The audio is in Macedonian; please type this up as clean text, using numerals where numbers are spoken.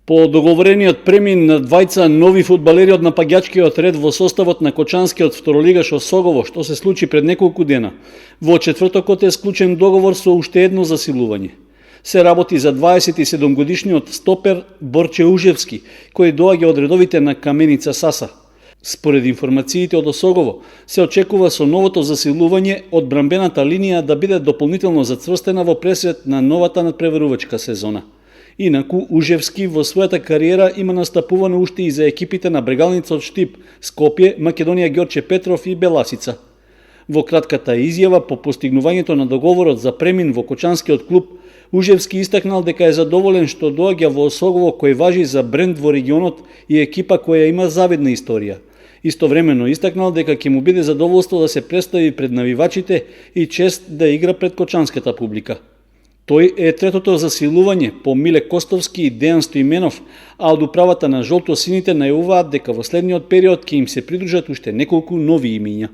По договорениот премин на двајца нови фудбалери од напаѓачкиот ред во составот на Кочанскиот второлигаш Осогово, што се случи пред неколку дена, во четвртокот е склучен договор со уште едно засилување. Се работи за 27 годишниот стопер Борче Ужевски, кој доаѓа од редовите на Каменица Саса. Според информациите од Осогово, се очекува со новото засилување одбранбената линија да биде дополнително зацврстена во пресред на новата надпреварувачка сезона. Инаку, Ужевски во својата кариера има настапувано уште и за екипите на Брегалница од Штип, Скопје, Македонија Ѓорче Петров и Беласица. Во кратката изјава по постигнувањето на договорот за премин во Кочанскиот клуб, Ужевски истакнал дека е задоволен што доаѓа во Осогово кој важи за бренд во регионот и екипа која има завидна историја. Истовремено истакнал дека ќе му биде задоволство да се представи пред навивачите и чест да игра пред кочанската публика. Тој е третото засилување по Миле Костовски и Дејан Стоименов, а од управата на жолто-сините најавуваат дека во следниот период ќе им се придружат уште неколку нови имиња.